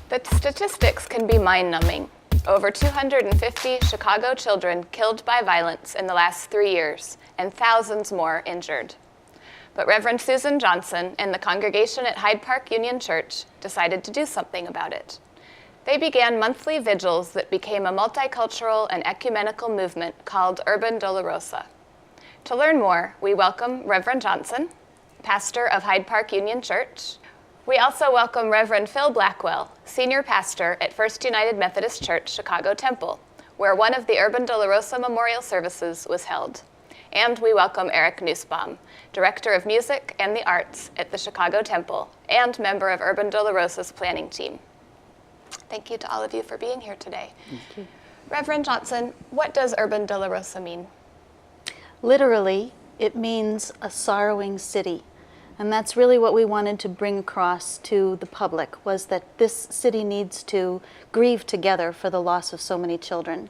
The statistics can be mind-numbing. Over 250 Chicago children killed by violence in the last 3 years, and thousands more injured. But Reverend Susan Johnson and the congregation at Hyde Park Union Church decided to do something about it. They began monthly vigils that became a multicultural and ecumenical movement called Urban Dolorosa. To learn more, we welcome Reverend Johnson, pastor of Hyde Park Union Church. We also welcome Reverend Phil Blackwell, senior pastor at First United Methodist Church, Chicago Temple, where one of the Urban Dolorosa memorial services was held. And we welcome Eric Nussbaum, director of music and the arts at the Chicago Temple and member of Urban Dolorosa's planning team. Thank you to all of you for being here today. Thank you. Reverend Johnson, what does Urban Dolorosa mean? Literally, it means a sorrowing city. And that's really what we wanted to bring across to the public, was that this city needs to grieve together for the loss of so many children.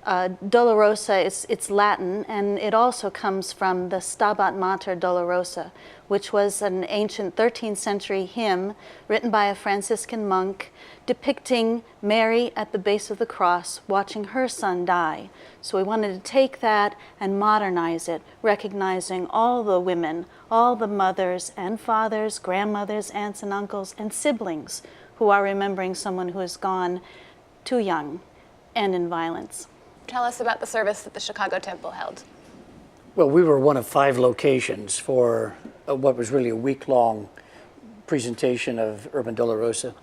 Dolorosa, it's Latin, and it also comes from the Stabat Mater Dolorosa, which was an ancient 13th century hymn written by a Franciscan monk depicting Mary at the base of the cross watching her son die. So we wanted to take that and modernize it, recognizing all the women, all the mothers and fathers, grandmothers, aunts and uncles, and siblings who are remembering someone who has gone too young and in violence. Tell us about the service that the Chicago Temple held. Well, we were one of 5 locations for what was really a week-long presentation of Urban Dolorosa.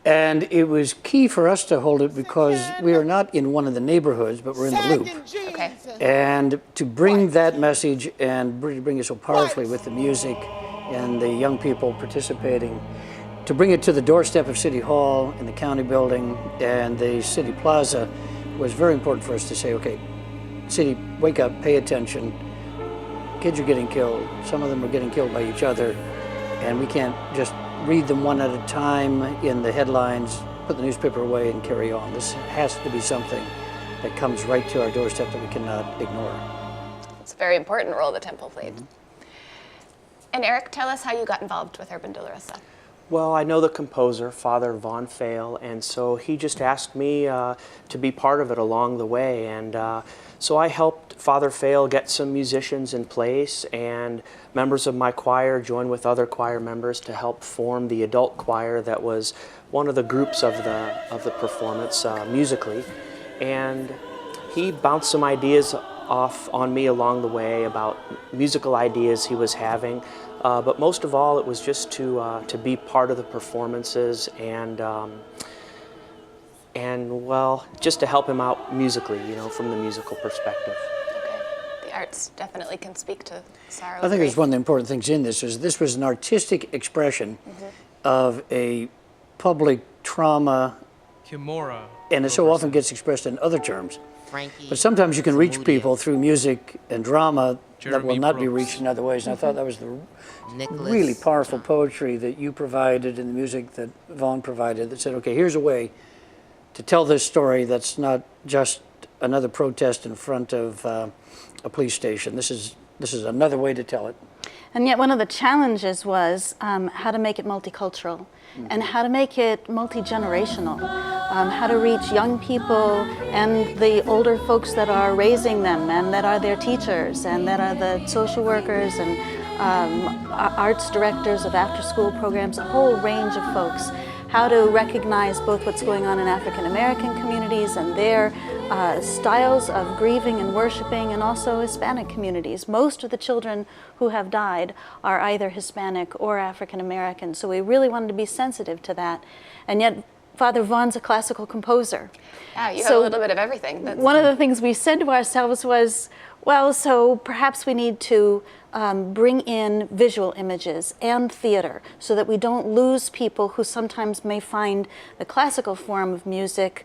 And it was key for us to hold it because we are not in one of the neighborhoods, but we're in the Loop. Okay. And to bring that message and bring it so powerfully with the music and the young people participating, to bring it to the doorstep of City Hall and the county building and the City Plaza was very important for us to say, okay, city, wake up, pay attention. Kids are getting killed. Some of them are getting killed by each other, and we can't just read them one at a time in the headlines, put the newspaper away and carry on. This has to be something that comes right to our doorstep that we cannot ignore. It's a very important role the temple played. And Eric, tell us how you got involved with Urban Dolorosa. Well, I know the composer, Father Von Fail, and so he just asked me to be part of it along the way. And so I helped Father Fail get some musicians in place, and members of my choir joined with other choir members to help form the adult choir that was one of the groups of the performance musically. And he bounced some ideas off on me along the way about musical ideas he was having. But most of all, it was just to be part of the performances and well, just to help him out musically, you know, from the musical perspective. Okay. The arts definitely can speak to sorrow. I think it's one of the important things in this is this was an artistic expression of a public trauma, and it so often gets expressed in other terms. But sometimes you can reach people through music and drama that will not be reached in other ways. And I thought that was the really powerful poetry that you provided and the music that Vaughn provided that said, okay, here's a way to tell this story that's not just another protest in front of a police station. This is another way to tell it. And yet one of the challenges was how to make it multicultural and how to make it multi-generational, how to reach young people and the older folks that are raising them and that are their teachers and that are the social workers and arts directors of after-school programs, a whole range of folks. How to recognize both what's going on in African American communities and their styles of grieving and worshiping, and also Hispanic communities. Most of the children who have died are either Hispanic or African American, so we really wanted to be sensitive to that. And yet Father Vaughn's a classical composer. Yeah, you have a little bit of everything. One of the things we said to ourselves was, well, so perhaps we need to bring in visual images and theater so that we don't lose people who sometimes may find the classical form of music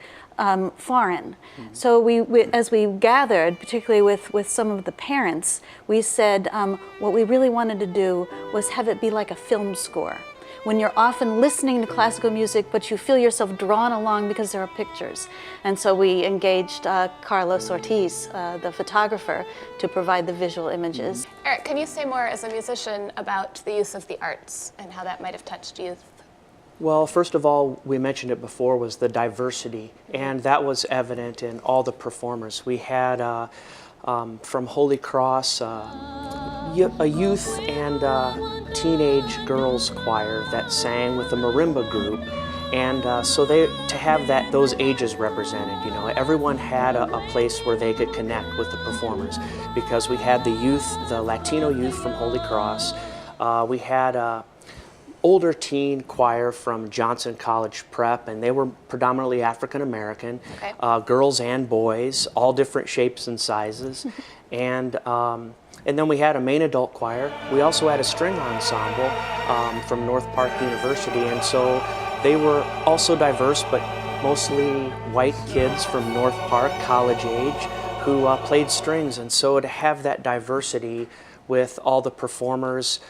foreign. So as we gathered, particularly with some of the parents, we said what we really wanted to do was have it be like a film score. When you're often listening to classical music, but you feel yourself drawn along because there are pictures. And so we engaged Carlos Ortiz, the photographer, to provide the visual images. Eric, can you say more as a musician about the use of the arts and how that might have touched youth? Well, first of all, we mentioned it before, was the diversity, and that was evident in all the performers. We had from Holy Cross a youth and teenage girls choir that sang with the marimba group, and so to have those ages represented, you know, everyone had a place where they could connect with the performers, because we had the youth, the Latino youth from Holy Cross, we had older teen choir from Johnson College Prep, and they were predominantly African American, Okay. Girls and boys, all different shapes and sizes, and then we had a main adult choir. We also had a string ensemble from North Park University, and so they were also diverse, but mostly white kids from North Park, college age, who played strings, and so to have that diversity with all the performers,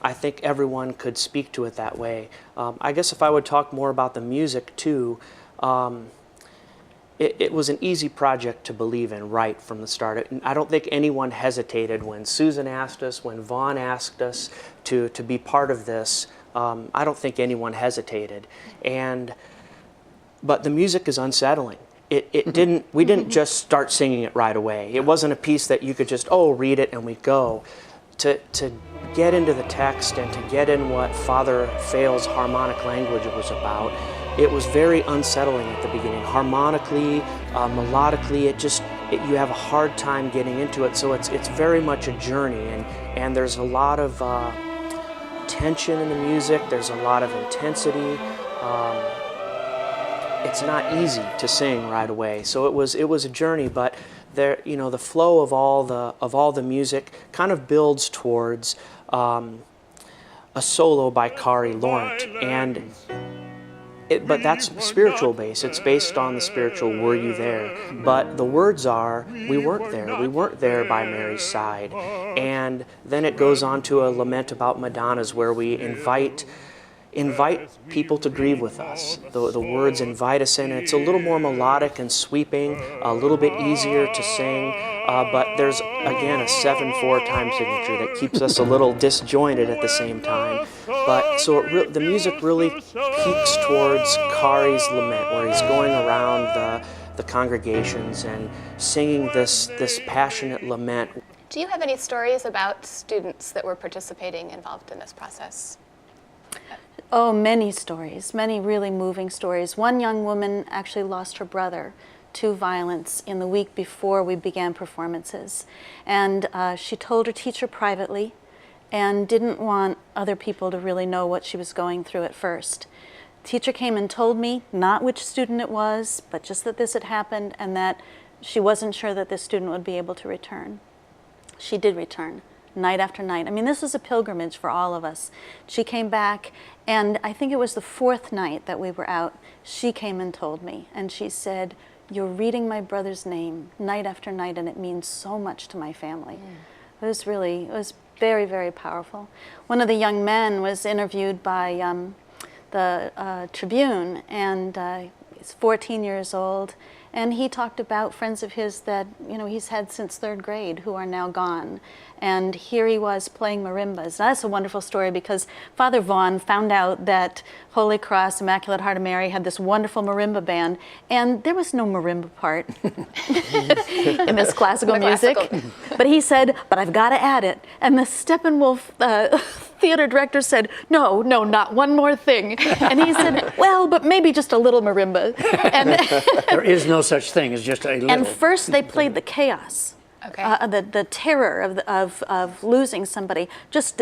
I think everyone could speak to it that way. I guess if I would talk more about the music too, it was an easy project to believe in right from the start. I don't think anyone hesitated when Susan asked us, when Vaughn asked us to be part of this. I don't think anyone hesitated. But the music is unsettling. We didn't just start singing it right away. It wasn't a piece that you could just, read it and we go. To get into the text and to get in what Father Fail's harmonic language was about, it was very unsettling at the beginning. Harmonically, melodically, you have a hard time getting into it. So it's very much a journey, and there's a lot of tension in the music. There's a lot of intensity. It's not easy to sing right away. So it was a journey, but there, you know, the flow of all the music kind of builds towards a solo by Kari Laurent, but that's spiritual based. It's based on the spiritual "Were You There?" But the words are, "We weren't there. We weren't there by Mary's side." And then it goes on to a lament about Madonna's, where we invite people to grieve with us. The words invite us in. It's a little more melodic and sweeping, a little bit easier to sing, but there's, again, a 7/4 time signature that keeps us a little disjointed at the same time. But so the music really peaks towards Kari's lament, where he's going around the congregations and singing this passionate lament. Do you have any stories about students that were participating involved in this process? Oh, many stories, many really moving stories. One young woman actually lost her brother to violence in the week before we began performances. And she told her teacher privately and didn't want other people to really know what she was going through at first. Teacher came and told me, not which student it was, but just that this had happened and that she wasn't sure that this student would be able to return. She did return. Night after night. I mean, this was a pilgrimage for all of us. She came back, and I think it was the 4th night that we were out, she came and told me, and she said, "You're reading my brother's name night after night, and it means so much to my family." It was very, very powerful. One of the young men was interviewed by the Tribune, and he's 14 years old, and he talked about friends of his that, you know, he's had since 3rd grade who are now gone. And here he was playing marimbas. That's a wonderful story, because Father Vaughn found out that Holy Cross, Immaculate Heart of Mary had this wonderful marimba band, and there was no marimba part in this classical music. But he said, "But I've got to add it." And the Steppenwolf theater director said, no, not one more thing. And he said, "Well, but maybe just a little marimba." And there is no such thing as just a little. And first they played the chaos. Okay. The terror of losing somebody, just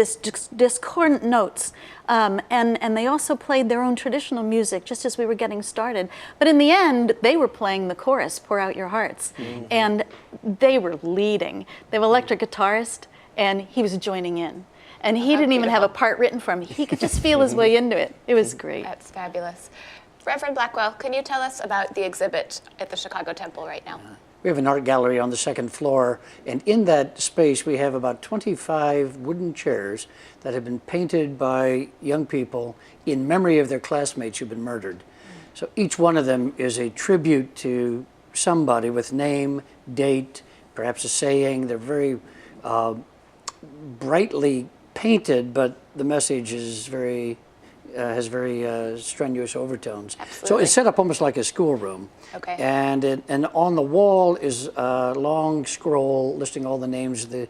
discordant notes. And they also played their own traditional music just as we were getting started. But in the end, they were playing the chorus, "Pour Out Your Hearts." Mm-hmm. And they were leading. They have an electric guitarist, and he was joining in. And he didn't even have a part written for him. He could just feel his way into it. It was great. That's fabulous. Reverend Blackwell, can you tell us about the exhibit at the Chicago Temple right now? We have an art gallery on the 2nd floor, and in that space we have about 25 wooden chairs that have been painted by young people in memory of their classmates who've been murdered. So each one of them is a tribute to somebody with name, date, perhaps a saying. They're very brightly painted, but the message is very has very strenuous overtones. So Absolutely. it's set up almost like a schoolroom. Okay. And on the wall is a long scroll listing all the names of the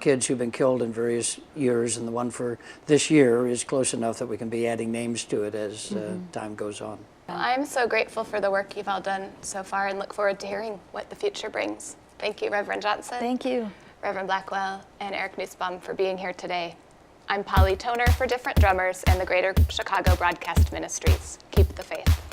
kids who've been killed in various years, and the one for this year is close enough that we can be adding names to it as time goes on. I'm so grateful for the work you've all done so far and look forward to hearing what the future brings. Thank you, Reverend Johnson. Thank you. Reverend Blackwell, and Eric Nussbaum for being here today. I'm Polly Toner for Different Drummers and the Greater Chicago Broadcast Ministries. Keep the faith.